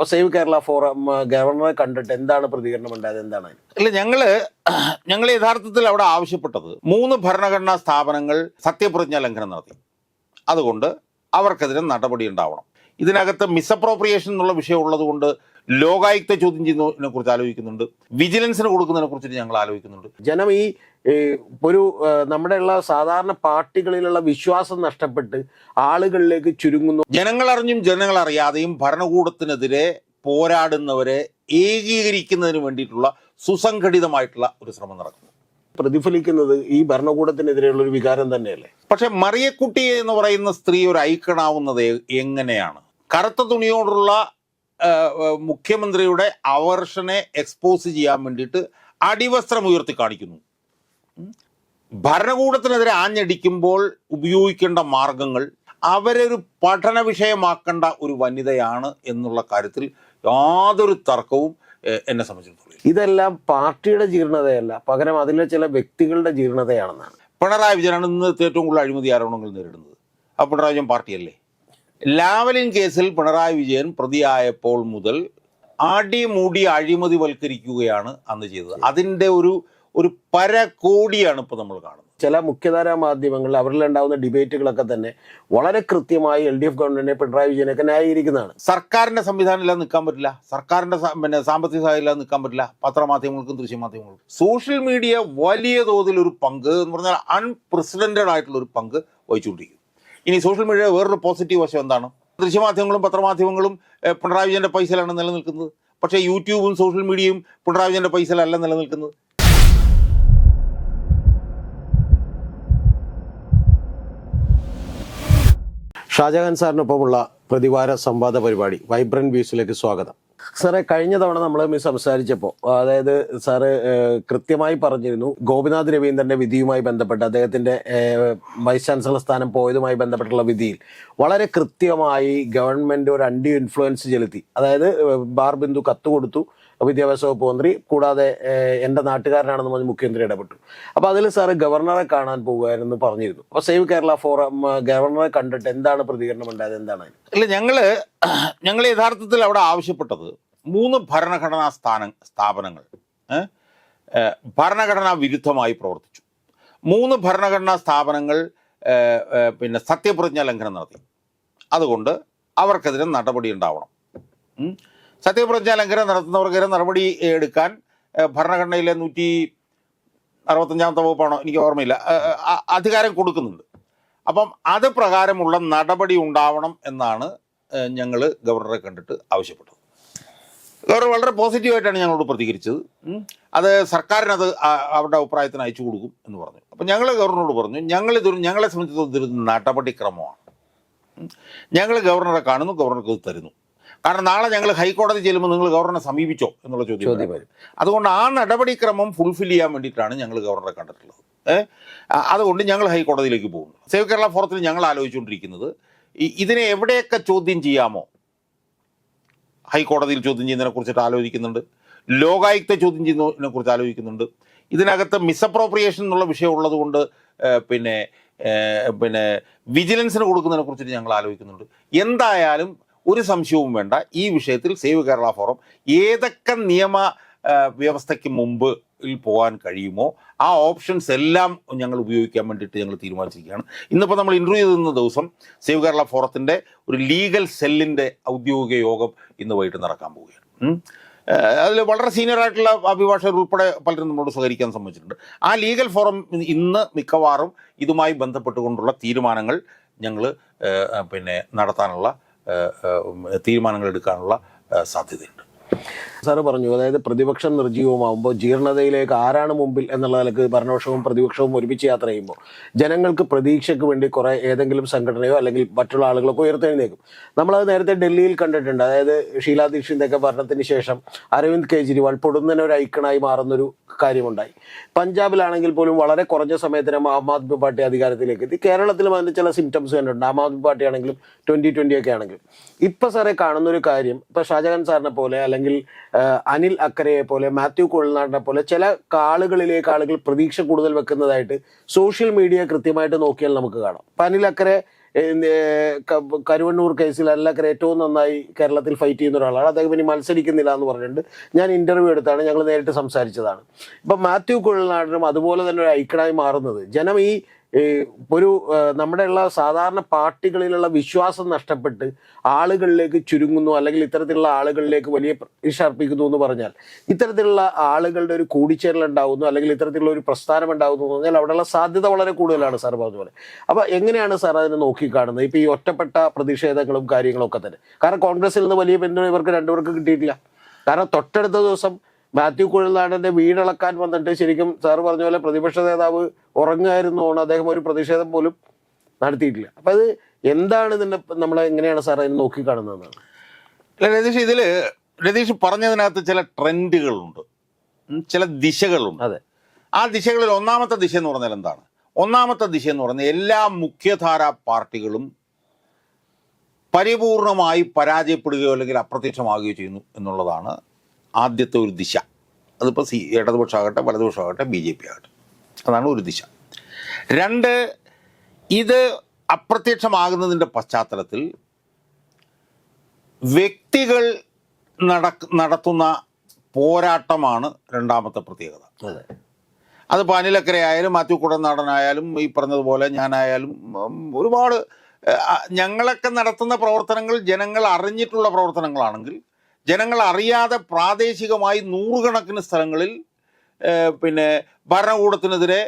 അപ്പോൾ save Kerala forum ഗവർണറെ കണ്ടിട്ട് എന്താണ് പ്രതികരണം ഉണ്ടായത്? എന്താണ്? ഇല്ല, ഞങ്ങൾ യഥാർത്ഥത്തിൽ അവിടെ ആവശ്യപ്പെട്ടത് 3 ഭരണഘടനാ സ്ഥാപനങ്ങൾ സത്യപ്രതിജ്ഞാ ലംഘനം നടത്തി. അതുകൊണ്ട് അവർക്കെതിരെ നടപടി ഉണ്ടാവണം. ഇതിനകത്ത് മിസ്അപ്രോപ്രിയേഷൻ എന്നുള്ള വിഷയം ഉള്ളതുകൊണ്ട് ലോകായുക്ത ചോദ്യം ചെയ്യുന്നതിനെ കുറിച്ച് ആലോചിക്കുന്നുണ്ട്, വിജിലൻസിന് കൊടുക്കുന്നതിനെ കുറിച്ചിട്ട് ഞങ്ങൾ ആലോചിക്കുന്നുണ്ട്. ജനം ഈ ഒരു നമ്മുടെ ഉള്ള സാധാരണ പാർട്ടികളിലുള്ള വിശ്വാസം നഷ്ടപ്പെട്ട് ആളുകളിലേക്ക് ചുരുങ്ങുന്നു. ജനങ്ങൾ അറിഞ്ഞും ജനങ്ങൾ അറിയാതെയും ഭരണകൂടത്തിനെതിരെ പോരാടുന്നവരെ ഏകീകരിക്കുന്നതിന് വേണ്ടിയിട്ടുള്ള സുസംഘടിതമായിട്ടുള്ള ഒരു ശ്രമം നടക്കുന്നു. പ്രതിഫലിക്കുന്നത് ഈ ഭരണകൂടത്തിനെതിരെയുള്ള ഒരു വികാരം തന്നെയല്ലേ? പക്ഷെ മറിയക്കുട്ടി എന്ന് പറയുന്ന സ്ത്രീ ഒരു ഐക്കണാവുന്നത് എങ്ങനെയാണ്? കറുത്ത തുണിയോടുള്ള മുഖ്യമന്ത്രിയുടെ അവർഷനെ എക്സ്പോസ് ചെയ്യാൻ വേണ്ടിയിട്ട് അടിവസ്ത്രം ഉയർത്തി കാണിക്കുന്നു. ഭരണകൂടത്തിനെതിരെ ആഞ്ഞടിക്കുമ്പോൾ ഉപയോഗിക്കേണ്ട മാർഗങ്ങൾ അവരൊരു പഠന വിഷയമാക്കേണ്ട ഒരു വനിതയാണ് എന്നുള്ള കാര്യത്തിൽ യാതൊരു തർക്കവും എന്നെ സംബന്ധിച്ചിടത്തോളം. ഇതെല്ലാം പാർട്ടിയുടെ ജീർണതയല്ല, പകരം അതിലെ ചില വ്യക്തികളുടെ ജീർണതയാണെന്നാണ്. പിണറായി വിജയനാണ് ഇന്ന് ഏറ്റവും കൂടുതൽ അഴിമതി ആരോപണങ്ങൾ നേരിടുന്നത്. ആ പിണറായി വിജയൻ പാർട്ടിയല്ലേ? ലാവലിൻ കേസിൽ പിണറായി വിജയൻ പ്രതിയായപ്പോൾ മുതൽ അടിമുടി അഴിമതിവൽക്കരിക്കുകയാണ് അന്ന് ചെയ്തത്. അതിൻ്റെ ഒരു പരകോടിയാണ് ഇപ്പോൾ നമ്മൾ കാണുന്നത്. ചില മുഖ്യധാരാ മാധ്യമങ്ങളിൽ അവരിലുണ്ടാവുന്ന ഡിബേറ്റുകളൊക്കെ തന്നെ വളരെ കൃത്യമായി LDF ഗവൺമെന്റിനെ, പിണറായി വിജയനൊക്കെ ന്യായീകരിക്കുന്നതാണ്. സർക്കാരിന്റെ സംവിധാനം ഇല്ലാതെ നിൽക്കാൻ പറ്റില്ല, സർക്കാരിന്റെ സാമ്പത്തിക സഹായം ഇല്ലാതെ നിൽക്കാൻ പറ്റില്ല. പത്രമാധ്യമങ്ങൾക്കും ദൃശ്യമാധ്യമങ്ങൾക്കും സോഷ്യൽ മീഡിയ വലിയ തോതിൽ ഒരു പങ്ക് എന്ന് പറഞ്ഞാൽ അൺപ്രസിഡന്റഡ് ആയിട്ടുള്ള ഒരു പങ്ക് വഹിച്ചുകൊണ്ടിരിക്കും. ഇനി സോഷ്യൽ മീഡിയ വേറൊരു പോസിറ്റീവ് വശം എന്താണ്? ദൃശ്യമാധ്യമങ്ങളും പത്രമാധ്യമങ്ങളും പിണറായി വിജയന്റെ പൈസയിലാണ് നിലനിൽക്കുന്നത്. പക്ഷേ യൂട്യൂബും സോഷ്യൽ മീഡിയയും പിണറായി വിജയന്റെ പൈസയിലല്ല നിലനിൽക്കുന്നത്. ഷാജഹാൻ സാറിനൊപ്പമുള്ള പ്രതിവാര സംവാദ പരിപാടി വൈബ്രന്റ് വ്യൂസിലേക്ക് സ്വാഗതം. സാറേ, കഴിഞ്ഞ തവണ നമ്മൾ സംസാരിച്ചപ്പോൾ അതായത് സാറ് കൃത്യമായി പറഞ്ഞിരുന്നു ഗോപിനാഥ് രവീന്ദ്രന്റെ വിധിയുമായി ബന്ധപ്പെട്ട് അദ്ദേഹത്തിന്റെ വൈസ് ചാൻസലർ സ്ഥാനം പോയതുമായി ബന്ധപ്പെട്ടുള്ള വിധിയിൽ വളരെ കൃത്യമായി ഗവൺമെന്റ് ഒരു അൺഡ്യൂ ഇൻഫ്ലുവൻസ് ചെലുത്തി. അതായത് ബാർ ബിന്ദു കത്ത് കൊടുത്തു വിദ്യാഭ്യാസ വകുപ്പ് മന്ത്രി, കൂടാതെ എൻ്റെ നാട്ടുകാരനാണെന്ന് പറഞ്ഞ് മുഖ്യമന്ത്രി ഇടപെട്ടു. അപ്പോൾ അതിൽ സാറ് ഗവർണറെ കാണാൻ പോകുമായിരുന്നു പറഞ്ഞിരുന്നു. അപ്പോൾ സേവ് കേരള ഫോറം ഗവർണറെ കണ്ടിട്ട് എന്താണ് പ്രതികരണം ഉണ്ടായത്? എന്താണ്? ഇല്ല, ഞങ്ങൾ യഥാർത്ഥത്തിൽ അവിടെ ആവശ്യപ്പെട്ടത് 3 ഭരണഘടനാ സ്ഥാപനങ്ങൾ ഭരണഘടനാ വിരുദ്ധമായി പ്രവർത്തിച്ചു. 3 ഭരണഘടനാ സ്ഥാപനങ്ങൾ സത്യപ്രതിജ്ഞാ ലംഘനം നടത്തി. അതുകൊണ്ട് അവർക്കെതിരെ നടപടി ഉണ്ടാവണം. സത്യപ്രതിജ്ഞാ ലംഘനം നടത്തുന്നവർക്കെതിരെ നടപടി എടുക്കാൻ ഭരണഘടനയിലെ 165 വകുപ്പാണോ എനിക്ക് ഓർമ്മയില്ല, അധികാരം കൊടുക്കുന്നുണ്ട്. അപ്പം അത് പ്രകാരമുള്ള നടപടി ഉണ്ടാവണം എന്നാണ് ഞങ്ങൾ ഗവർണറെ കണ്ടിട്ട് ആവശ്യപ്പെട്ടത്. ഗവർണർ വളരെ പോസിറ്റീവായിട്ടാണ് ഞങ്ങളോട് പ്രതികരിച്ചത്. അത് സർക്കാരിനത് അവരുടെ അഭിപ്രായത്തിന് അയച്ചു കൊടുക്കും എന്ന് പറഞ്ഞു. അപ്പം ഞങ്ങൾ ഗവർണറോട് പറഞ്ഞു, ഞങ്ങളെ സംബന്ധിച്ചിടത്തോളം ഇതൊരു നടപടിക്രമമാണ്. ഞങ്ങൾ ഗവർണറെ കാണുന്നു, ഗവർണർക്ക് ഇത് തരുന്നു. കാരണം നാളെ ഞങ്ങൾ ഹൈക്കോടതി ചെല്ലുമ്പോൾ നിങ്ങൾ ഗവർണറെ സമീപിച്ചോ എന്നുള്ള ചോദ്യം വരും. അതുകൊണ്ട് ആ നടപടിക്രമം ഫുൾഫിൽ ചെയ്യാൻ വേണ്ടിയിട്ടാണ് ഞങ്ങൾ ഗവർണറെ കണ്ടിട്ടുള്ളത്. അതുകൊണ്ട് ഞങ്ങൾ ഹൈക്കോടതിയിലേക്ക് പോകുന്നു. സേവ് കേരള ഫോറത്തിൽ ഞങ്ങൾ ആലോചിച്ചുകൊണ്ടിരിക്കുന്നത് ഇതിനെ എവിടെയൊക്കെ ചോദ്യം ചെയ്യാമോ, ഹൈക്കോടതിയിൽ ചോദ്യം ചെയ്യുന്നതിനെ കുറിച്ചിട്ട് ആലോചിക്കുന്നുണ്ട്, ലോകായുക്ത ചോദ്യം ചെയ്യുന്നതിനെ കുറിച്ച് ആലോചിക്കുന്നുണ്ട്. ഇതിനകത്ത് മിസ്അപ്രോപ്രിയേഷൻ എന്നുള്ള വിഷയം ഉള്ളതുകൊണ്ട് വിജിലൻസിന് കൊടുക്കുന്നതിനെ കുറിച്ചിട്ട് ഞങ്ങൾ ആലോചിക്കുന്നുണ്ട്. എന്തായാലും ഒരു സംശയവും വേണ്ട, ഈ വിഷയത്തിൽ സേവ് കേരള ഫോറം ഏതൊക്കെ നിയമ വ്യവസ്ഥയ്ക്ക് മുമ്പ് പോകാൻ കഴിയുമോ ആ ഓപ്ഷൻസ് എല്ലാം ഞങ്ങൾ ഉപയോഗിക്കാൻ വേണ്ടിയിട്ട് ഞങ്ങൾ തീരുമാനിച്ചിരിക്കുകയാണ്. ഇന്നിപ്പോൾ നമ്മൾ ഇൻ്റർവ്യൂ ചെയ്യുന്ന ദിവസം സേവ് കേരള ഫോറത്തിൻ്റെ ഒരു ലീഗൽ സെല്ലിൻ്റെ ഔദ്യോഗിക യോഗം ഇന്ന് വൈകിട്ട് നടക്കാൻ പോവുകയാണ്. അതിൽ വളരെ സീനിയറായിട്ടുള്ള അഭിഭാഷകർ ഉൾപ്പെടെ പലരും നമ്മളോട് സഹകരിക്കാൻ സമ്മതിച്ചിട്ടുണ്ട്. ആ ലീഗൽ ഫോറം ഇന്ന് മിക്കവാറും ഇതുമായി ബന്ധപ്പെട്ടുകൊണ്ടുള്ള തീരുമാനങ്ങൾ ഞങ്ങൾ നടത്താനുള്ള തീരുമാനങ്ങൾ എടുക്കാനുള്ള സാധ്യതയുണ്ട്. സാറ് പറഞ്ഞു, അതായത് പ്രതിപക്ഷം നിർജ്ജീവമാകുമ്പോൾ ജീർണതയിലേക്ക് ആരാണ് മുമ്പിൽ എന്നുള്ള നിലക്ക് ഭരണപക്ഷവും പ്രതിപക്ഷവും ഒരുമിച്ച് യാത്ര ചെയ്യുമ്പോൾ ജനങ്ങൾക്ക് പ്രതീക്ഷയ്ക്ക് വേണ്ടി കുറേ ഏതെങ്കിലും സംഘടനയോ അല്ലെങ്കിൽ മറ്റുള്ള ആളുകളൊക്കെ ഉയർത്തെഴുന്നേക്കും. നമ്മളത് നേരത്തെ ഡൽഹിയിൽ കണ്ടിട്ടുണ്ട്. അതായത് ഷീലാ ദീക്ഷിതിൻ്റെയൊക്കെ ഭരണത്തിന് ശേഷം അരവിന്ദ് കെജ്രിവാൾ പൊടുന്നനെ ഒരു ഐക്കണായി മാറുന്നൊരു കാര്യമുണ്ടായി. പഞ്ചാബിലാണെങ്കിൽ പോലും വളരെ കുറഞ്ഞ സമയത്തിന് ആം ആദ്മി പാർട്ടി അധികാരത്തിലേക്ക് എത്തി. കേരളത്തിലും അതിൻ്റെ ചില സിംറ്റംസ് കണ്ടിട്ടുണ്ട്. ആം ആദ്മി പാർട്ടി ആണെങ്കിലും 2020 ഒക്കെ ആണെങ്കിലും. ഇപ്പം സാറേ കാണുന്നൊരു കാര്യം, ഇപ്പം ഷാജഹാൻ സാറിനെ പോലെ അല്ലെങ്കിൽ അനിൽ അക്കരയെ പോലെ മാത്യു കുഴൽനാടിനെ പോലെ ചില ആളുകളിലേക്ക് ആളുകൾ പ്രതീക്ഷ കൂടുതൽ വെക്കുന്നതായിട്ട് സോഷ്യൽ മീഡിയ കൃത്യമായിട്ട് നോക്കിയാൽ നമുക്ക് കാണാം. ഇപ്പം അനിൽ അക്കരെ കരുവണ്ണൂർ കേസിൽ എല്ലാവരും ഏറ്റവും നന്നായി കേരളത്തിൽ ഫൈറ്റ് ചെയ്യുന്ന ഒരാളാണ്. അദ്ദേഹം ഇനി മത്സരിക്കുന്നില്ല എന്ന് പറഞ്ഞിട്ടുണ്ട്. ഞാൻ ഇന്റർവ്യൂ എടുത്താണ്, ഞങ്ങൾ നേരിട്ട് സംസാരിച്ചതാണ്. ഇപ്പം മാത്യു കുഴൽനാടനും അതുപോലെ തന്നെ ഒരു ഐക്കണായി മാറുന്നത് ജനം ഈ ഒരു നമ്മുടെ ഉള്ള സാധാരണ പാർട്ടികളിലുള്ള വിശ്വാസം നഷ്ടപ്പെട്ട് ആളുകളിലേക്ക് ചുരുങ്ങുന്നു, അല്ലെങ്കിൽ ഇത്തരത്തിലുള്ള ആളുകളിലേക്ക് വലിയ പ്രതീക്ഷ അർപ്പിക്കുന്നു എന്ന് പറഞ്ഞാൽ ഇത്തരത്തിലുള്ള ആളുകളുടെ ഒരു കൂടിച്ചേരൽ ഉണ്ടാകുന്നു, അല്ലെങ്കിൽ ഇത്തരത്തിലുള്ള ഒരു പ്രസ്ഥാനം ഉണ്ടാകുന്നു എന്ന് പറഞ്ഞാൽ അവിടെയുള്ള സാധ്യത വളരെ കൂടുതലാണ് സാർ പറഞ്ഞ പോലെ. അപ്പൊ എങ്ങനെയാണ് സാർ അതിനെ നോക്കിക്കാണുന്നത്? ഇപ്പൊ ഈ ഒറ്റപ്പെട്ട പ്രതിഷേധങ്ങളും കാര്യങ്ങളും ഒക്കെ തന്നെ, കാരണം കോൺഗ്രസിൽ നിന്ന് വലിയ പിന്തുണ ഇവർക്ക് രണ്ടുപേർക്ക് കിട്ടിയിട്ടില്ല. കാരണം തൊട്ടടുത്ത ദിവസം മാത്യു കുഴൽനാടന്റെ വീടിളക്കാൻ വന്നിട്ട് ശരിക്കും സാർ പറഞ്ഞ പോലെ പ്രതിപക്ഷ നേതാവ് ഉറങ്ങുമായിരുന്നോണ്ട് അദ്ദേഹം ഒരു പ്രതിഷേധം പോലും നടത്തിയിട്ടില്ല. അപ്പൊ അത് എന്താണ് ഇതിന്റെ നമ്മളെ എങ്ങനെയാണ് സാർ അതിനെ നോക്കിക്കാണുന്നതെന്നാണ്? രതീഷ് പറഞ്ഞതിനകത്ത് ചില ട്രെൻഡുകളുണ്ട്, ചില ദിശകളുണ്ട്. അതെ, ആ ദിശകളിൽ ഒന്നാമത്തെ ദിശ എന്ന് പറഞ്ഞാൽ എന്താണ്? ഒന്നാമത്തെ ദിശ എന്ന് പറഞ്ഞാൽ എല്ലാ മുഖ്യധാര പാർട്ടികളും പരിപൂർണമായി പരാജയപ്പെടുകയോ അല്ലെങ്കിൽ അപ്രത്യക്ഷമാകുകയോ ചെയ്യുന്നു എന്നുള്ളതാണ് ആദ്യത്തെ ഒരു ദിശ. അതിപ്പോൾ ഇടതുപക്ഷമാകട്ടെ വലതുപക്ഷമാകട്ടെ BJP ആകട്ടെ, അതാണ് ഒരു ദിശ. രണ്ട്, ഇത് അപ്രത്യക്ഷമാകുന്നതിൻ്റെ പശ്ചാത്തലത്തിൽ വ്യക്തികൾ നടത്തുന്ന പോരാട്ടമാണ് രണ്ടാമത്തെ പ്രത്യേകത. അതിപ്പോൾ അനിലക്കരയായാലും മാത്യു കുഴൽനാടനായാലും ഈ പറഞ്ഞതുപോലെ ഞാനായാലും ഒരുപാട് ഞങ്ങളൊക്കെ നടത്തുന്ന പ്രവർത്തനങ്ങൾ ജനങ്ങൾ അറിഞ്ഞിട്ടുള്ള പ്രവർത്തനങ്ങളാണെങ്കിൽ, ജനങ്ങൾ അറിയാതെ പ്രാദേശികമായി നൂറുകണക്കിന് സ്ഥലങ്ങളിൽ ഭരണകൂടത്തിനെതിരെ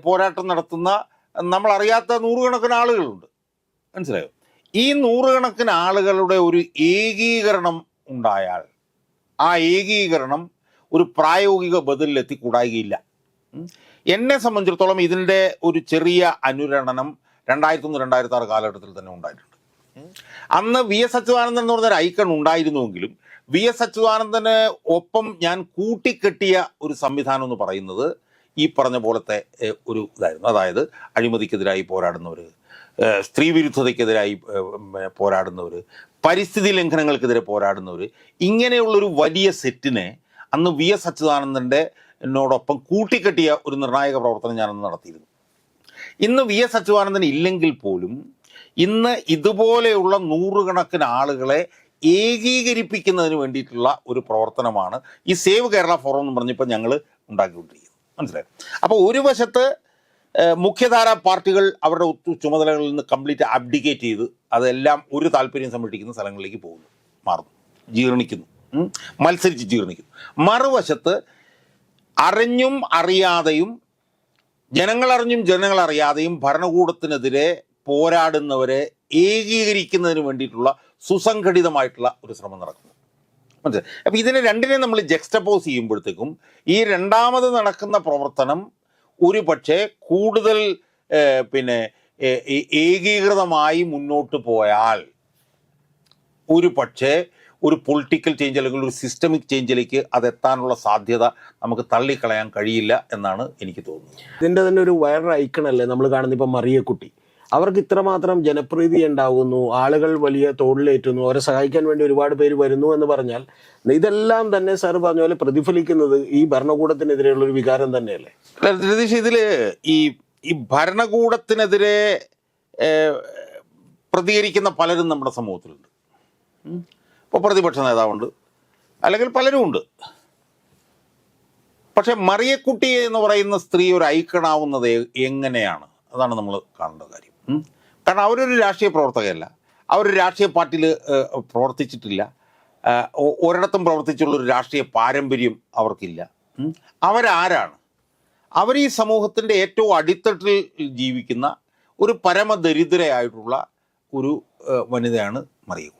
പോരാട്ടം നടത്തുന്ന നമ്മളറിയാത്ത നൂറുകണക്കിന് ആളുകളുണ്ട്. മനസ്സിലായോ? ഈ നൂറുകണക്കിന് ആളുകളുടെ ഒരു ഏകീകരണം ഉണ്ടായാൽ ആ ഏകീകരണം ഒരു പ്രായോഗിക ബദലിലെത്തിക്കൂടായികയില്ല. എന്നെ സംബന്ധിച്ചിടത്തോളം ഇതിൻ്റെ ഒരു ചെറിയ അനുരണനം 2001-2006 കാലഘട്ടത്തിൽ തന്നെ ഉണ്ടായിട്ടുണ്ട്. അന്ന് VS അച്യുതാനന്ദൻ എന്ന് പറഞ്ഞൊരു ഐക്കൺ ഉണ്ടായിരുന്നുവെങ്കിലും VS അച്യുതാനന്ദന് ഒപ്പം ഞാൻ കൂട്ടിക്കെട്ടിയ ഒരു സംവിധാനം എന്ന് പറയുന്നത് ഈ പറഞ്ഞ പോലത്തെ ഒരു ഇതായിരുന്നു. അതായത് അഴിമതിക്കെതിരായി പോരാടുന്നവർ, സ്ത്രീ വിരുദ്ധതയ്ക്കെതിരായി പോരാടുന്നവർ, പരിസ്ഥിതി ലംഘനങ്ങൾക്കെതിരെ പോരാടുന്നവർ, ഇങ്ങനെയുള്ളൊരു വലിയ സെറ്റിനെ അന്ന് VS അച്യുതാനന്ദൻ്റെ എന്നോടൊപ്പം കൂട്ടിക്കെട്ടിയ ഒരു നിർണായക പ്രവർത്തനം ഞാനന്ന് നടത്തിയിരുന്നു. ഇന്ന് VS അച്യുതാനന്ദൻ ഇല്ലെങ്കിൽ പോലും ഇന്ന് ഇതുപോലെയുള്ള നൂറുകണക്കിന് ആളുകളെ ഏകീകരിപ്പിക്കുന്നതിന് വേണ്ടിയിട്ടുള്ള ഒരു പ്രവർത്തനമാണ് ഈ സേവ് കേരള ഫോറം എന്ന് പറഞ്ഞപ്പോൾ ഞങ്ങൾ ഉണ്ടാക്കിക്കൊണ്ടിരിക്കുന്നത്. മനസ്സിലായി? അപ്പോൾ ഒരു വശത്ത് മുഖ്യധാര പാർട്ടികൾ അവരുടെ ചുമതലകളിൽ നിന്ന് കംപ്ലീറ്റ് അബ്ഡിക്കേറ്റ് ചെയ്ത് അതെല്ലാം ഒരു താല്പര്യം സംരക്ഷിക്കുന്ന സ്ഥലങ്ങളിലേക്ക് പോകുന്നു, മാറുന്നു, ജീർണിക്കുന്നു, മത്സരിച്ച് ജീർണിക്കുന്നു. മറുവശത്ത് അറിഞ്ഞും അറിയാതെയും ജനങ്ങളറിഞ്ഞും ജനങ്ങളറിയാതെയും ഭരണകൂടത്തിനെതിരെ പോരാടുന്നവരെ ഏകീകരിക്കുന്നതിന് വേണ്ടിയിട്ടുള്ള സുസംഘടിതമായിട്ടുള്ള ഒരു ശ്രമം നടക്കുന്നു. മനസ്സിലായി? അപ്പം ഇതിനെ രണ്ടിനെ നമ്മൾ ജക്സ്റ്റപ്പോസ് ചെയ്യുമ്പോഴത്തേക്കും ഈ രണ്ടാമത് നടക്കുന്ന പ്രവർത്തനം ഒരു പക്ഷേ കൂടുതൽ ഏകീകൃതമായി മുന്നോട്ട് പോയാൽ ഒരു പക്ഷേ ഒരു പൊളിറ്റിക്കൽ ചേഞ്ച് അല്ലെങ്കിൽ ഒരു സിസ്റ്റമിക് ചേഞ്ചിലേക്ക് അതെത്താനുള്ള സാധ്യത നമുക്ക് തള്ളിക്കളയാൻ കഴിയില്ല എന്നാണ് എനിക്ക് തോന്നുന്നത്. ഇതിൻ്റെ തന്നെ ഒരു വൈറൽ ഐക്കണല്ലേ നമ്മൾ കാണുന്നത്. ഇപ്പം മറിയക്കുട്ടി, അവർക്ക് ഇത്രമാത്രം ജനപ്രീതി ഉണ്ടാകുന്നു, ആളുകൾ വലിയ തോളിലേറ്റുന്നു, അവരെ സഹായിക്കാൻ വേണ്ടി ഒരുപാട് പേര് വരുന്നു എന്ന് പറഞ്ഞാൽ ഇതെല്ലാം തന്നെ സാർ പറഞ്ഞ പോലെ പ്രതിഫലിക്കുന്നത് ഈ ഭരണകൂടത്തിനെതിരെയുള്ള ഒരു വികാരം തന്നെയല്ലേ? രതീഷ്, ഇതിൽ ഈ ഭരണകൂടത്തിനെതിരെ പ്രതികരിക്കുന്ന പലരും നമ്മുടെ സമൂഹത്തിലുണ്ട്. ഇപ്പോൾ പ്രതിപക്ഷ നേതാവുണ്ട്, അല്ലെങ്കിൽ പലരും ഉണ്ട്. പക്ഷെ മറിയക്കുട്ടി എന്ന് പറയുന്ന സ്ത്രീ ഒരു ഐക്കണാവുന്നത് എങ്ങനെയാണ്? അതാണ് നമ്മൾ കാണേണ്ട കാര്യം. കാരണം അവരൊരു രാഷ്ട്രീയ പ്രവർത്തകയല്ല, അവരൊരു രാഷ്ട്രീയ പാർട്ടിയിൽ പ്രവർത്തിച്ചിട്ടില്ല, ഒരിടത്തും പ്രവർത്തിച്ചുള്ളൊരു രാഷ്ട്രീയ പാരമ്പര്യം അവർക്കില്ല. അവരാരാണ്? അവർ ഈ സമൂഹത്തിൻ്റെ ഏറ്റവും അടിത്തട്ടിൽ ജീവിക്കുന്ന ഒരു പരമദരിദ്രയായിട്ടുള്ള ഒരു വനിതയാണ് മറിയക്കുട്ടി.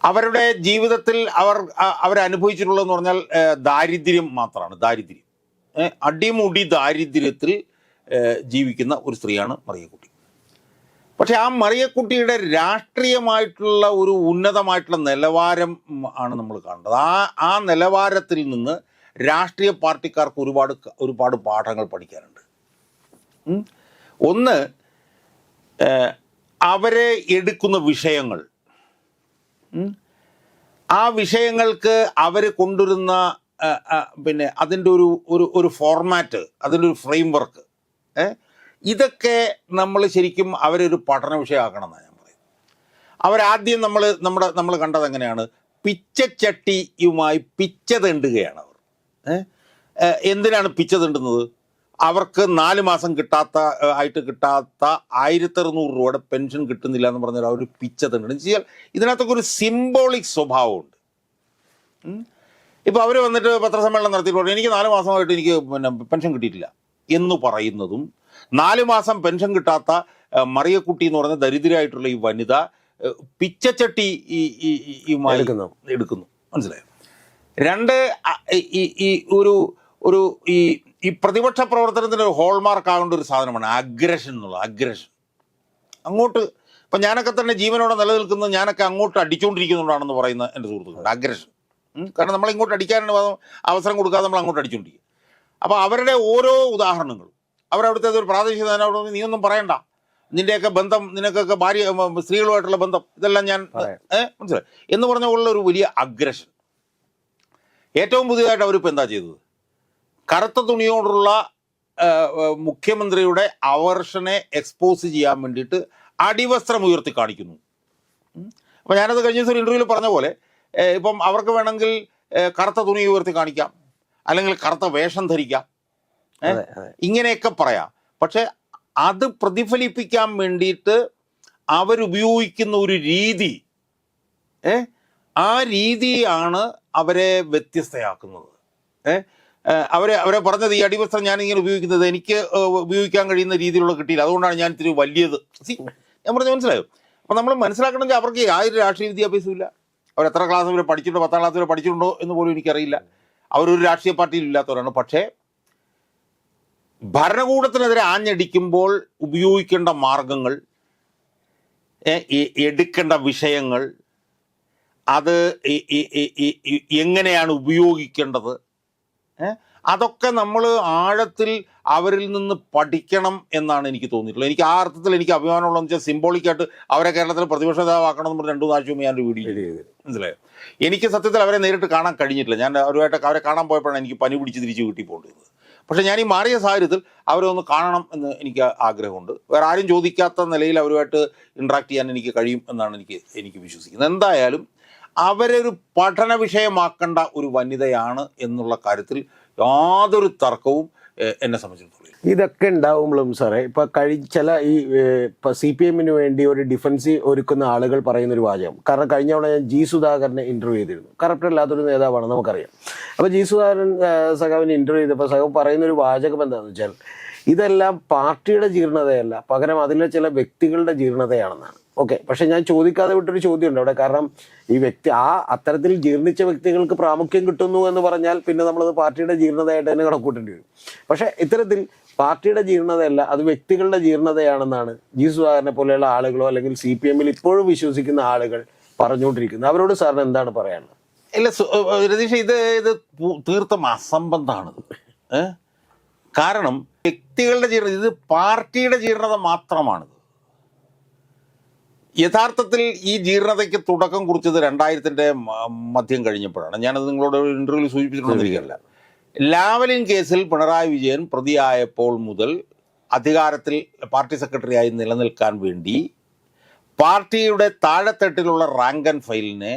അവരുടെ ജീവിതത്തിൽ അവരനുഭവിച്ചിട്ടുള്ളതെന്ന് പറഞ്ഞാൽ ദാരിദ്ര്യം മാത്രമാണ്. ദാരിദ്ര്യം, അടിമുടി ദാരിദ്ര്യത്തിൽ ജീവിക്കുന്ന ഒരു സ്ത്രീയാണ് മറിയക്കുട്ടി. പക്ഷെ ആ മറിയക്കുട്ടിയുടെ രാഷ്ട്രീയമായിട്ടുള്ള ഒരു ഉന്നതമായിട്ടുള്ള നിലവാരം ആണ് നമ്മൾ കാണേണ്ടത്. ആ നിലവാരത്തിൽ നിന്ന് രാഷ്ട്രീയ പാർട്ടിക്കാർക്ക് ഒരുപാട് പാഠങ്ങൾ പഠിക്കാനുണ്ട്. ഒന്ന്, അവരെ എടുക്കുന്ന വിഷയങ്ങൾ, ആ വിഷയങ്ങൾക്ക് അവർ കൊണ്ടുവരുന്ന അതിൻ്റെ ഒരു ഫോർമാറ്റ്, അതിൻ്റെ ഒരു ഫ്രെയിം വർക്ക്, ഇതൊക്കെ നമ്മൾ ശരിക്കും അവരൊരു പഠന വിഷയമാക്കണം എന്നാണ് ഞാൻ പറയുന്നത്. അവരാദ്യം നമ്മൾ കണ്ടത് എങ്ങനെയാണ്, പിച്ചച്ചട്ടിയുമായി പിച്ച തെണ്ടുകയാണ് അവർ. എന്തിനാണ് പിച്ച തെണ്ടുന്നത്? അവർക്ക് 4 മാസം കിട്ടാത്ത 1600 രൂപയുടെ പെൻഷൻ കിട്ടുന്നില്ല എന്ന് പറഞ്ഞാൽ അവർ പിച്ച തെണ്ടുന്നത് വെച്ചാൽ ഇതിനകത്തൊക്കെ ഒരു സിംബോളിക് സ്വഭാവമുണ്ട്. ഇപ്പോൾ അവർ വന്നിട്ട് പത്രസമ്മേളനം നടത്തിയിട്ട് പറഞ്ഞു എനിക്ക് 4 മാസമായിട്ട് എനിക്ക് പെൻഷൻ കിട്ടിയിട്ടില്ല എന്ന് പറയുന്നതും, 4 മാസം പെൻഷൻ കിട്ടാത്ത മറിയക്കുട്ടി എന്ന് പറയുന്ന ദരിദ്രയായിട്ടുള്ള ഈ വനിത പിച്ചച്ചട്ടി എടുക്കുന്നു. മനസ്സിലായോ? രണ്ട്, ഈ പ്രതിപക്ഷ പ്രവർത്തനത്തിൻ്റെ ഒരു ഹോൾമാർക്ക് ആകേണ്ട ഒരു സാധനമാണ് അഗ്രഷൻ എന്നുള്ളത്. അഗ്രഷൻ അങ്ങോട്ട്, ഇപ്പം ഞാനൊക്കെ തന്നെ ജീവനോടെ നിലനിൽക്കുന്നത് ഞാനൊക്കെ അങ്ങോട്ട് അടിച്ചുകൊണ്ടിരിക്കുന്നുണ്ടാണെന്ന് പറയുന്ന എൻ്റെ സുഹൃത്തുക്കളുണ്ട്. അഗ്രഷൻ. കാരണം നമ്മളിങ്ങോട്ട് അടിക്കാനുള്ള അവസരം കൊടുക്കാതെ നമ്മൾ അങ്ങോട്ട് അടിച്ചുകൊണ്ടിരിക്കും. അപ്പോൾ അവരുടെ ഓരോ ഉദാഹരണങ്ങളും അവരവിടുത്തെ ഒരു പ്രാദേശിക നേതാവ് നീ ഒന്നും പറയണ്ട, നിൻ്റെയൊക്കെ ബന്ധം, നിനക്കൊക്കെ ഭാര്യ സ്ത്രീകളുമായിട്ടുള്ള ബന്ധം, ഇതെല്ലാം ഞാൻ മനസ്സിലായി എന്ന് പറഞ്ഞ ഉള്ള ഒരു വലിയ അഗ്രഷൻ. ഏറ്റവും പുതിയതായിട്ട് അവരിപ്പോൾ എന്താ ചെയ്തത്? കറുത്ത തുണിയോടുള്ള മുഖ്യമന്ത്രിയുടെ അവർഷനെ എക്സ്പോസ് ചെയ്യാൻ വേണ്ടിയിട്ട് അടിവസ്ത്രം ഉയർത്തി കാണിക്കുന്നു. അപ്പോൾ ഞാനത് കഴിഞ്ഞ ദിവസം ഒരു ഇൻ്റർവ്യൂവിൽ പറഞ്ഞ പോലെ ഇപ്പം അവർക്ക് വേണമെങ്കിൽ കറുത്ത തുണി ഉയർത്തി കാണിക്കാം, അല്ലെങ്കിൽ കറുത്ത വേഷം ധരിക്കാം, ഇങ്ങനെയൊക്കെ പറയാം. പക്ഷെ അത് പ്രതിഫലിപ്പിക്കാൻ വേണ്ടിയിട്ട് അവരുപയോഗിക്കുന്ന ഒരു രീതി, ആ രീതിയാണ് അവരെ വ്യത്യസ്തയാക്കുന്നത്. അവരെ പറഞ്ഞത് ഈ അടിവസ്ത്രം ഞാനിങ്ങനെ ഉപയോഗിക്കുന്നത് എനിക്ക് ഉപയോഗിക്കാൻ കഴിയുന്ന രീതിയിലുള്ള കിട്ടിയില്ല, അതുകൊണ്ടാണ് ഞാൻ ഇത്തിരി വലിയത്. ഞാൻ പറഞ്ഞത് മനസ്സിലായോ? അപ്പം നമ്മൾ മനസ്സിലാക്കണമെങ്കിൽ അവർക്ക് യാതൊരു രാഷ്ട്രീയ വിദ്യാഭ്യാസവും ഇല്ല. അവരെത്ര ക്ലാസ് വരെ പഠിച്ചിട്ടുണ്ടോ, 10ാം ക്ലാസ് വരെ പഠിച്ചിട്ടുണ്ടോ എന്ന് പോലും എനിക്കറിയില്ല. അവരൊരു രാഷ്ട്രീയ പാർട്ടിയിൽ ഇല്ലാത്തവരാണ്. പക്ഷേ ഭരണകൂടത്തിനെതിരെ ആഞ്ഞടിക്കുമ്പോൾ ഉപയോഗിക്കേണ്ട മാർഗങ്ങൾ, എടുക്കേണ്ട വിഷയങ്ങൾ, അത് എങ്ങനെയാണ് ഉപയോഗിക്കേണ്ടത്, അതൊക്കെ നമ്മൾ ആഴത്തിൽ അവരിൽ നിന്ന് പഠിക്കണം എന്നാണ് എനിക്ക് തോന്നിയിട്ടുള്ളത്. എനിക്ക് ആ അർത്ഥത്തിൽ എനിക്ക് അഭിമാനമുള്ളതെന്ന് വെച്ചാൽ സിംബോളിക്കായിട്ട് അവരെ കേരളത്തിൽ പ്രതിപക്ഷ നേതാവാക്കണം എന്ന് പറഞ്ഞ് 2 ആഴ്ച മുമ്പ് ഞാനൊരു വീഡിയോ ചെയ്തു. മനസ്സിലായോ? എനിക്ക് സത്യത്തിൽ അവരെ നേരിട്ട് കാണാൻ കഴിഞ്ഞിട്ടില്ല. ഞാൻ അവരെ കാണാൻ പോയപ്പോഴാണ് എനിക്ക് പനി പിടിച്ച് തിരിച്ച് വീട്ടിൽ പോകേണ്ടത്. പക്ഷേ ഞാൻ ഈ മാറിയ സാഹചര്യത്തിൽ അവരെ ഒന്ന് കാണണം എന്ന് എനിക്ക് ആഗ്രഹമുണ്ട്. വേറെ ആരും ചോദിക്കാത്ത നിലയിൽ അവരുമായിട്ട് ഇൻട്രാക്ട് ചെയ്യാൻ എനിക്ക് കഴിയും എന്നാണ് എനിക്ക് വിശ്വസിക്കുന്നത്. എന്തായാലും അവരൊരു പഠന വിഷയമാക്കേണ്ട ഒരു വനിതയാണ് എന്നുള്ള കാര്യത്തിൽ യാതൊരു തർക്കവും എന്നെ സംബന്ധിച്ചിടത്തോളം. ഇതൊക്കെ ഉണ്ടാവുമ്പോഴും സാറേ, ഇപ്പൊ ചില ഈ ഇപ്പൊ CPM വേണ്ടി ഒരു ഡിഫൻസ് ഒരുക്കുന്ന ആളുകൾ പറയുന്ന ഒരു വാചകം, കാരണം കഴിഞ്ഞ തവണ ഞാൻ ജി സുധാകരനെ ഇന്റർവ്യൂ ചെയ്തിരുന്നു. കറക്റ്റ് അല്ലാത്തൊരു നേതാവാണ്, നമുക്കറിയാം. അപ്പൊ ജി സുധാകരൻ സഖാവിനെ ഇന്റർവ്യൂ ചെയ്തപ്പോൾ സഖാവ് പറയുന്ന ഒരു വാചകം എന്താണെന്ന് വെച്ചാൽ ഇതെല്ലാം പാർട്ടിയുടെ ജീർണതയല്ല, പകരം അതിലെ ചില വ്യക്തികളുടെ ജീർണതയാണെന്നാണ്. ഓക്കെ, പക്ഷെ ഞാൻ ചോദിക്കാതെ വിട്ടൊരു ചോദ്യമുണ്ട് അവിടെ. കാരണം ഈ അത്തരത്തിൽ ജീർണിച്ച വ്യക്തികൾക്ക് പ്രാമുഖ്യം കിട്ടുന്നു എന്ന് പറഞ്ഞാൽ പിന്നെ നമ്മളത് പാർട്ടിയുടെ ജീർണതയായിട്ട് തന്നെ കണക്കൂട്ടേണ്ടി വരും. പക്ഷെ ഇത്തരത്തിൽ പാർട്ടിയുടെ ജീർണതയല്ല, അത് വ്യക്തികളുടെ ജീർണതയാണെന്നാണ് ജി സുധാകരനെ പോലെയുള്ള ആളുകളോ അല്ലെങ്കിൽ CPM ഇപ്പോഴും വിശ്വസിക്കുന്ന ആളുകൾ പറഞ്ഞുകൊണ്ടിരിക്കുന്നത്. അവരോട് സാറിന് എന്താണ് പറയാനുള്ളത്? ഇല്ല രതീഷ്, ഇത് തീർത്തും അസംബന്ധമാണിത്. കാരണം വ്യക്തികളുടെ ജീർണത, ഇത് പാർട്ടിയുടെ ജീർണത മാത്രമാണിത്. യഥാർത്ഥത്തിൽ ഈ ജീർണതയ്ക്ക് തുടക്കം കുറിച്ചത് 2000-ന്റെ മധ്യം കഴിഞ്ഞപ്പോഴാണ്. ഞാനത് നിങ്ങളോട് ഇന്റർവ്യൂവിൽ സൂചിപ്പിച്ചിട്ടുണ്ടെന്നിരിക്കല്ല. ലാവലിൻ കേസിൽ പിണറായി വിജയൻ പ്രതിയായപ്പോൾ മുതൽ അധികാരത്തിൽ പാർട്ടി സെക്രട്ടറിയായി നിലനിൽക്കാൻ വേണ്ടി പാർട്ടിയുടെ താഴെത്തട്ടിലുള്ള റാങ്ക് ആൻഡ് ഫയലിനെ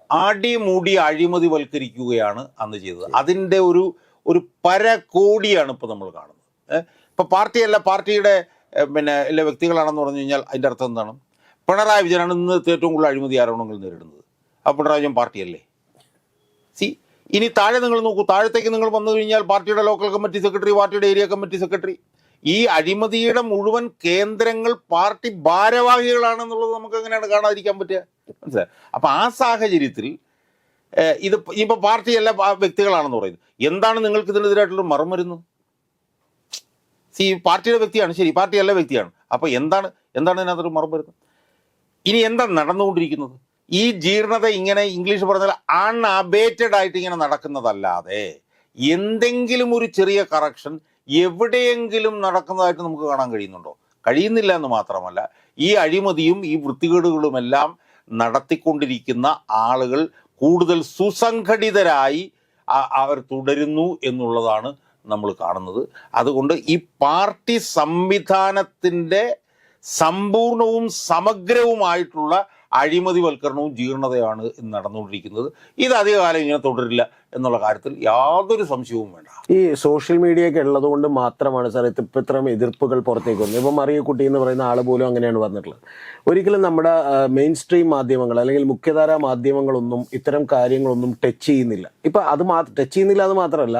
അടിമുടി അഴിമതിവൽക്കരിക്കുകയാണ് അന്ന് ചെയ്തത്. അതിൻ്റെ ഒരു പരകോടിയാണ് ഇപ്പോൾ നമ്മൾ കാണുന്നത്. ഇപ്പോൾ പാർട്ടിയല്ല, പാർട്ടിയുടെ എല്ലാ വ്യക്തികളാണെന്ന് പറഞ്ഞു കഴിഞ്ഞാൽ അതിൻ്റെ അർത്ഥം എന്താണ്? പിണറായി വിജയനാണ് ഇന്ന് ഏറ്റവും കൂടുതൽ അഴിമതി ആരോപണങ്ങൾ നേരിടുന്നത്. അപ്പോൾ പിണറായി വിജയൻ പാർട്ടിയല്ലേ? ഇനി താഴെ നിങ്ങൾ നോക്കൂ, താഴത്തേക്ക് നിങ്ങൾ വന്നു കഴിഞ്ഞാൽ പാർട്ടിയുടെ ലോക്കൽ കമ്മിറ്റി സെക്രട്ടറി, പാർട്ടിയുടെ ഏരിയ കമ്മിറ്റി സെക്രട്ടറി, ഈ അഴിമതിയുടെ മുഴുവൻ കേന്ദ്രങ്ങൾ പാർട്ടി ഭാരവാഹികളാണെന്നുള്ളത് നമുക്ക് എങ്ങനെയാണ് കാണാതിരിക്കാൻ പറ്റുക? മനസ്സിലായി? അപ്പം ആ സാഹചര്യത്തിൽ ഇപ്പോൾ പാർട്ടിയല്ല വ്യക്തികളാണെന്ന് പറയുന്നത്. എന്താണ് നിങ്ങൾക്ക് ഇതിനെതിരായിട്ടുള്ള മറുമരുന്ന്? പാർട്ടിയുടെ വ്യക്തിയാണ്, ശരി, പാർട്ടിയല്ല വ്യക്തിയാണ്. അപ്പോൾ എന്താണ് ഇതിനകത്തൊരു മറുമരുന്ന്? ഇനി എന്താ നടന്നുകൊണ്ടിരിക്കുന്നത്? ഈ ജീർണത ഇങ്ങനെ ഇംഗ്ലീഷ് പറഞ്ഞാൽ അൺഅബേറ്റഡ് ആയിട്ട് ഇങ്ങനെ നടക്കുന്നതല്ലാതെ എന്തെങ്കിലും ഒരു ചെറിയ കറക്ഷൻ എവിടെയെങ്കിലും നടക്കുന്നതായിട്ട് നമുക്ക് കാണാൻ കഴിയുന്നുണ്ടോ? കഴിയുന്നില്ല എന്ന് മാത്രമല്ല, ഈ അഴിമതിയും ഈ വൃത്തികേടുകളുമെല്ലാം നടത്തിക്കൊണ്ടിരിക്കുന്ന ആളുകൾ കൂടുതൽ സുസംഘടിതരായി അവർ തുടരുന്നു എന്നുള്ളതാണ് നമ്മൾ കാണുന്നത്. അതുകൊണ്ട് ഈ പാർട്ടി സംവിധാനത്തിൻ്റെ സമ്പൂർണവും സമഗ്രവുമായിട്ടുള്ള അഴിമതിവൽക്കരണവും ജീർണതയാണ് ഇന്ന് നടന്നുകൊണ്ടിരിക്കുന്നത്. ഇത് അധികകാലം ഇങ്ങനെ തുടരില്ല എന്നുള്ള കാര്യത്തിൽ യാതൊരു സംശയവും വേണ്ട. ഈ സോഷ്യൽ മീഡിയ ഒക്കെ ഉള്ളത് കൊണ്ട് മാത്രമാണ് സാർ ഇത്രയും എതിർപ്പുകൾ പുറത്തേക്ക് വന്നത്. ഇപ്പം മറിയക്കുട്ടി എന്ന് പറയുന്ന ആൾ പോലും അങ്ങനെയാണ് പറഞ്ഞിട്ടുള്ളത്. ഒരിക്കലും നമ്മുടെ മെയിൻ സ്ട്രീം മാധ്യമങ്ങൾ അല്ലെങ്കിൽ മുഖ്യധാരാ മാധ്യമങ്ങളൊന്നും ഇത്തരം കാര്യങ്ങളൊന്നും ടച്ച് ചെയ്യുന്നില്ല. ഇപ്പം അത് ടച്ച് ചെയ്യുന്നില്ല എന്ന് മാത്രമല്ല,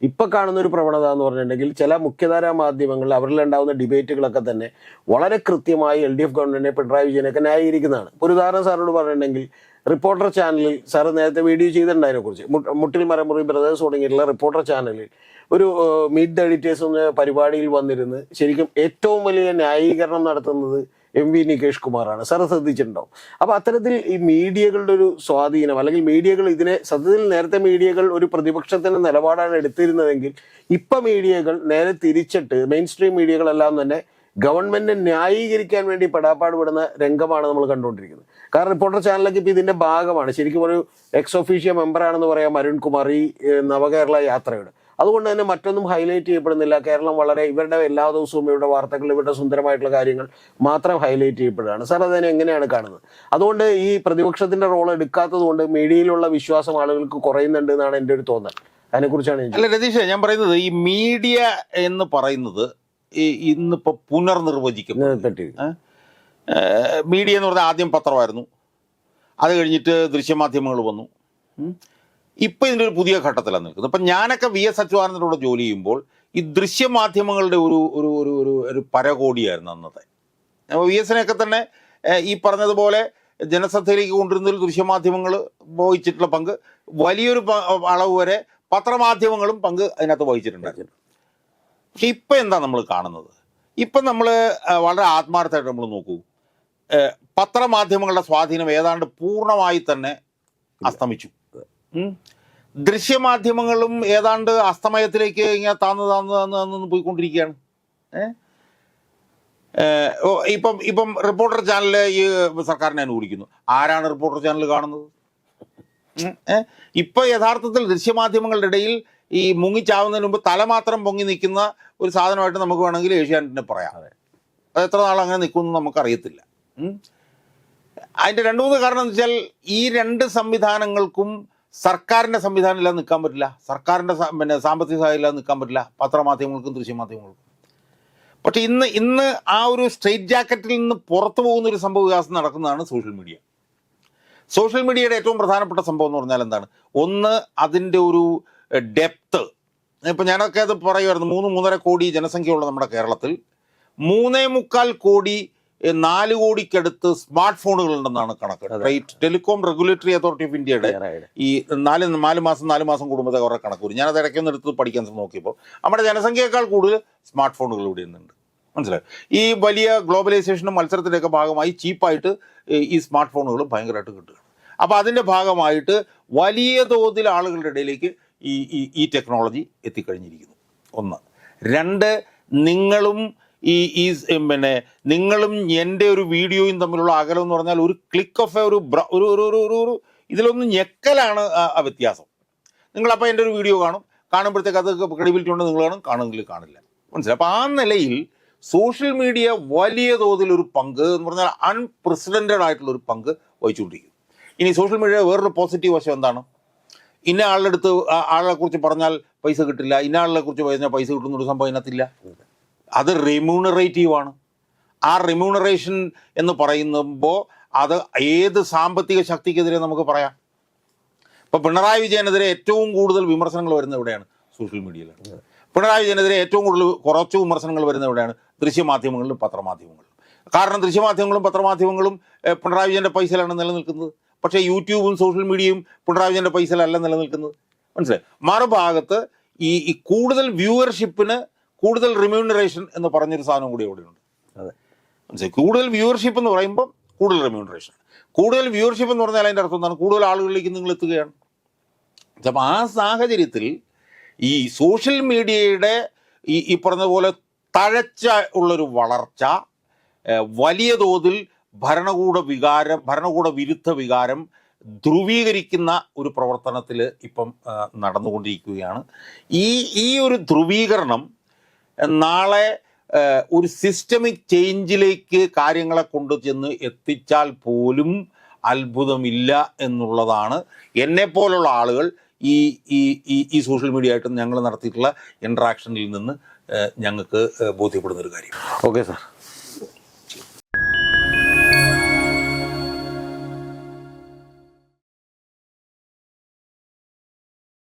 ഇപ്പൊ കാണുന്ന ഒരു പ്രവണത എന്ന് പറഞ്ഞിട്ടുണ്ടെങ്കിൽ ചില മുഖ്യധാരാ മാധ്യമങ്ങളിൽ അവരിലുണ്ടാവുന്ന ഡിബേറ്റുകളൊക്കെ തന്നെ വളരെ കൃത്യമായി LDF ഗവൺമെന്റിനെ, പിണറായി വിജയനൊക്കെ ന്യായീകരിക്കുന്നതാണ്. ഒരു ഉദാഹരണം സാറിനോട് പറഞ്ഞിട്ടുണ്ടെങ്കിൽ, റിപ്പോർട്ടർ ചാനലിൽ സാറ് നേരത്തെ വീഡിയോ ചെയ്തിട്ടുണ്ട് അതിനെക്കുറിച്ച്, മുട്ടിൽ മരമുറി ബ്രദേഴ്സ് തുടങ്ങിയിട്ടുള്ള റിപ്പോർട്ടർ ചാനലിൽ ഒരു മീറ്റ് ദ എഡിറ്റേഴ്സ് എന്ന പരിപാടിയിൽ വന്നിരുന്ന് ശരിക്കും ഏറ്റവും വലിയ ന്യായീകരണം നടത്തുന്നത് MV നികേഷ് കുമാറാണ്. സാറ് ശ്രദ്ധിച്ചിട്ടുണ്ടോ? അപ്പൊ അത്തരത്തിൽ ഈ മീഡിയകളുടെ ഒരു സ്വാധീനം, അല്ലെങ്കിൽ മീഡിയകൾ ഇതിനെ സത്യത്തിൽ നേരത്തെ മീഡിയകൾ ഒരു പ്രതിപക്ഷത്തിന്റെ നിലപാടാണ് എടുത്തിരുന്നതെങ്കിൽ ഇപ്പൊ മീഡിയകൾ നേരെ തിരിച്ചിട്ട് മെയിൻ സ്ട്രീം മീഡിയകളെല്ലാം തന്നെ ഗവൺമെന്റിനെ ന്യായീകരിക്കാൻ വേണ്ടി പെടാപ്പാട് വിടുന്ന രംഗമാണ് നമ്മൾ കണ്ടുകൊണ്ടിരിക്കുന്നത്. കാരണം റിപ്പോർട്ടർ ചാനലൊക്കെ ഇപ്പൊ ഇതിന്റെ ഭാഗമാണ്. ശരിക്കും ഒരു എക്സ് ഒഫീഷ്യ മെമ്പറാണെന്ന് പറയാം അരുൺകുമാർ ഈ നവകേരള യാത്രയുടെ. അതുകൊണ്ട് തന്നെ മറ്റൊന്നും ഹൈലൈറ്റ് ചെയ്യപ്പെടുന്നില്ല. കേരളം വളരെ ഇവരുടെ എല്ലാ ദിവസവും ഇവരുടെ വാർത്തകൾ, ഇവരുടെ സുന്ദരമായിട്ടുള്ള കാര്യങ്ങൾ മാത്രം ഹൈലൈറ്റ് ചെയ്യപ്പെടുകയാണ്. സാർ അതിനെ എങ്ങനെയാണ് കാണുന്നത്? അതുകൊണ്ട് ഈ പ്രതിപക്ഷത്തിന്റെ റോൾ എടുക്കാത്തത് കൊണ്ട് മീഡിയയിലുള്ള വിശ്വാസം ആളുകൾക്ക് കുറയുന്നുണ്ട് എന്നാണ് എൻ്റെ ഒരു തോന്നൽ. അതിനെക്കുറിച്ചാണ് അല്ല രതീഷ്, ഞാൻ പറയുന്നത് ഈ മീഡിയ എന്ന് പറയുന്നത് ഇന്നിപ്പോ പുനർനിർവചിക്കപ്പെട്ടു. മീഡിയ എന്ന് പറഞ്ഞാൽ ആദ്യം പത്രമായിരുന്നു, അത് കഴിഞ്ഞിട്ട് ദൃശ്യമാധ്യമങ്ങൾ വന്നു, ഇപ്പം ഇതിൻ്റെ ഒരു പുതിയ ഘട്ടത്തിലാണ് നിൽക്കുന്നത്. ഇപ്പം ഞാനൊക്കെ VS അച്യുതാനന്ദനോട് ജോലി ചെയ്യുമ്പോൾ ഈ ദൃശ്യമാധ്യമങ്ങളുടെ ഒരു ഒരു ഒരു ഒരു ഒരു പരകോടിയായിരുന്നു അന്നത്തെ. അപ്പോൾ VSനെയൊക്കെ തന്നെ ഈ പറഞ്ഞതുപോലെ ജനശ്രദ്ധയിലേക്ക് കൊണ്ടുവരുന്നതിൽ ദൃശ്യമാധ്യമങ്ങൾ വഹിച്ചിട്ടുള്ള പങ്ക് വലിയൊരു അളവ് വരെ പത്രമാധ്യമങ്ങളും പങ്ക് അതിനകത്ത് വഹിച്ചിട്ടുണ്ടായിരുന്നു. പക്ഷെ ഇപ്പം എന്താ നമ്മൾ കാണുന്നത്? ഇപ്പം നമ്മൾ വളരെ ആത്മാർത്ഥമായിട്ട് നമ്മൾ നോക്കൂ, പത്രമാധ്യമങ്ങളുടെ സ്വാധീനം ഏതാണ്ട് പൂർണ്ണമായി തന്നെ അസ്തമിച്ചു. ദൃശ്യമാധ്യമങ്ങളും ഏതാണ്ട് അസ്തമയത്തിലേക്ക് ഇങ്ങനെ താന്ന് പോയിക്കൊണ്ടിരിക്കുകയാണ്. ഇപ്പം റിപ്പോർട്ടർ ചാനല് ഈ സർക്കാരിനെ അനുകൂലിക്കുന്നു. ആരാണ് റിപ്പോർട്ടർ ചാനൽ കാണുന്നത്? ഇപ്പൊ യഥാർത്ഥത്തിൽ ദൃശ്യമാധ്യമങ്ങളുടെ ഇടയിൽ ഈ മുങ്ങിച്ചാവുന്നതിന് മുമ്പ് തല മാത്രം പൊങ്ങി നിൽക്കുന്ന ഒരു സാധനമായിട്ട് നമുക്ക് വേണമെങ്കിൽ ഏഷ്യാനെറ്റിനെ പറയാം. അത് എത്ര നാൾ അങ്ങനെ നിൽക്കുമെന്ന് നമുക്കറിയത്തില്ല. അതിൻ്റെ 2-3 കാരണം എന്ന് വെച്ചാൽ ഈ രണ്ട് സംവിധാനങ്ങൾക്കും സർക്കാരിൻ്റെ സംവിധാനം ഇല്ലാതെ നിൽക്കാൻ പറ്റില്ല, സർക്കാരിൻ്റെ സാമ്പത്തിക സഹായം ഇല്ലാതെ നിൽക്കാൻ പറ്റില്ല, പത്രമാധ്യമങ്ങൾക്കും ദൃശ്യമാധ്യമങ്ങൾക്കും. പക്ഷെ ഇന്ന് ആ ഒരു സ്ട്രെയിറ്റ് ജാക്കറ്റിൽ നിന്ന് പുറത്തു പോകുന്ന ഒരു സംഭവ വികാസം നടക്കുന്നതാണ് സോഷ്യൽ മീഡിയ. സോഷ്യൽ മീഡിയയുടെ ഏറ്റവും പ്രധാനപ്പെട്ട സംഭവം എന്ന് പറഞ്ഞാൽ എന്താണ്? ഒന്ന്, അതിൻ്റെ ഒരു ഡെപ്ത്. ഇപ്പം ഞാനൊക്കെ അത് പറയുമായിരുന്നു, 3-3.5 കോടി ജനസംഖ്യയുള്ള നമ്മുടെ കേരളത്തിൽ 3.25 കോടി 4 കോടിക്കടുത്ത് സ്മാർട്ട് ഫോണുകൾ ഉണ്ടെന്നാണ് കണക്ക്. ടെലികോം റെഗുലേറ്ററി അതോറിറ്റി ഓഫ് ഇന്ത്യയുടെ ഈ 4 മാസം കൂടുമ്പോഴത്തെ കുറേ കണക്ക് വരും. ഞാനത് ഇടയ്ക്കൊന്ന് എടുത്ത് പഠിക്കാൻ നോക്കിയപ്പോൾ നമ്മുടെ ജനസംഖ്യയേക്കാൾ കൂടുതൽ സ്മാർട്ട് ഫോണുകൾ ഇവിടെ നിന്നുണ്ട്. മനസ്സിലായി? ഈ വലിയ ഗ്ലോബലൈസേഷനും മത്സരത്തിൻ്റെയൊക്കെ ഭാഗമായി ചീപ്പായിട്ട് ഈ സ്മാർട്ട് ഫോണുകൾ ഭയങ്കരമായിട്ട് കിട്ടുകയാണ്. അപ്പോൾ അതിൻ്റെ ഭാഗമായിട്ട് വലിയ തോതിൽ ആളുകളുടെ ഇടയിലേക്ക് ഈ ടെക്നോളജി എത്തിക്കഴിഞ്ഞിരിക്കുന്നു. 1. 2, നിങ്ങളും നിങ്ങളും എൻ്റെ ഒരു വീഡിയോയും തമ്മിലുള്ള അകലം എന്ന് പറഞ്ഞാൽ ഒരു ക്ലിക്ക് ഓഫ് ഒരു ഇതിലൊന്നും ഞെക്കലാണ് ആ വ്യത്യാസം. നിങ്ങളപ്പോൾ എൻ്റെ ഒരു വീഡിയോ കാണുമ്പോഴത്തേക്ക് അത് ക്രെഡിബിലിറ്റി ഉണ്ട്, നിങ്ങൾ കാണുമെങ്കിൽ കാണില്ല. മനസ്സിലായി? അപ്പോൾ ആ നിലയിൽ സോഷ്യൽ മീഡിയ വലിയ തോതിൽ ഒരു പങ്ക് എന്ന് പറഞ്ഞാൽ അൺപ്രസിഡൻറ്റഡ് ആയിട്ടുള്ളൊരു പങ്ക് വഹിച്ചുകൊണ്ടിരിക്കുന്നു. ഇനി സോഷ്യൽ മീഡിയ വേറൊരു പോസിറ്റീവ് വശം എന്താണ്? ഇന്ന ആളുടെ അടുത്ത് ആളെ കുറിച്ച് പറഞ്ഞാൽ പൈസ കിട്ടില്ല, ഇന്ന ആളെ കുറിച്ച് പറഞ്ഞാൽ പൈസ കിട്ടുന്നൊരു സംഭവം ഇതിനകത്തില്ല. അത് റെമ്യൂണറേറ്റീവാണ്. ആ റെമ്യൂണറേഷൻ എന്ന് പറയുമ്പോൾ അത് ഏത് സാമ്പത്തിക ശക്തിക്കെതിരെ നമുക്ക് പറയാം. ഇപ്പോൾ പിണറായി വിജയനെതിരെ ഏറ്റവും കൂടുതൽ വിമർശനങ്ങൾ വരുന്നത് എവിടെയാണ്? സോഷ്യൽ മീഡിയയിലാണ്. പിണറായി വിജയനെതിരെ ഏറ്റവും കൂടുതൽ കുറച്ച് വിമർശനങ്ങൾ വരുന്നത് എവിടെയാണ്? ദൃശ്യമാധ്യമങ്ങളിലും പത്രമാധ്യമങ്ങളിലും. കാരണം ദൃശ്യമാധ്യമങ്ങളും പത്രമാധ്യമങ്ങളും പിണറായി വിജയൻ്റെ പൈസയിലാണ് നിലനിൽക്കുന്നത്. പക്ഷേ യൂട്യൂബും സോഷ്യൽ മീഡിയയും പിണറായി വിജയൻ്റെ പൈസയിലല്ല നിലനിൽക്കുന്നത്. മനസ്സിലായി? മറുഭാഗത്ത് ഈ കൂടുതൽ വ്യൂവർഷിപ്പിന് കൂടുതൽ റിമ്യൂണറേഷൻ എന്ന് പറഞ്ഞൊരു സാധനം കൂടി അവിടെയുണ്ട്. മനസ്സിലായി? കൂടുതൽ വ്യൂവർഷിപ്പ് എന്ന് പറയുമ്പോൾ കൂടുതൽ റിമ്യൂണറേഷൻ. കൂടുതൽ വ്യൂവർഷിപ്പ് എന്ന് പറഞ്ഞാൽ അതിൻ്റെ അർത്ഥം എന്താണ്? കൂടുതൽ ആളുകളിലേക്ക് നിങ്ങൾ എത്തുകയാണ്. അപ്പം ആ സാഹചര്യത്തിൽ ഈ സോഷ്യൽ മീഡിയയുടെ ഈ പറഞ്ഞതുപോലെ തഴച്ച ഉള്ളൊരു വളർച്ച വലിയ തോതിൽ ഭരണകൂട വിരുദ്ധ വികാരം ധ്രുവീകരിക്കുന്ന ഒരു പ്രവർത്തനത്തിൽ ഇപ്പം നടന്നുകൊണ്ടിരിക്കുകയാണ്. ഈ ഒരു ധ്രുവീകരണം നാളെ ഒരു സിസ്റ്റമിക് ചേഞ്ചിലേക്ക് കാര്യങ്ങളെ കൊണ്ടുചെന്ന് എത്തിച്ചാൽ പോലും അത്ഭുതമില്ല എന്നുള്ളതാണ് എന്നെപ്പോലുള്ള ആളുകൾ ഈ സോഷ്യൽ മീഡിയ ആയിട്ട് ഞങ്ങൾ നടത്തിയിട്ടുള്ള ഇൻട്രാക്ഷനിൽ നിന്ന് ഞങ്ങൾക്ക് ബോധ്യപ്പെടുന്നൊരു കാര്യം. Okay sir.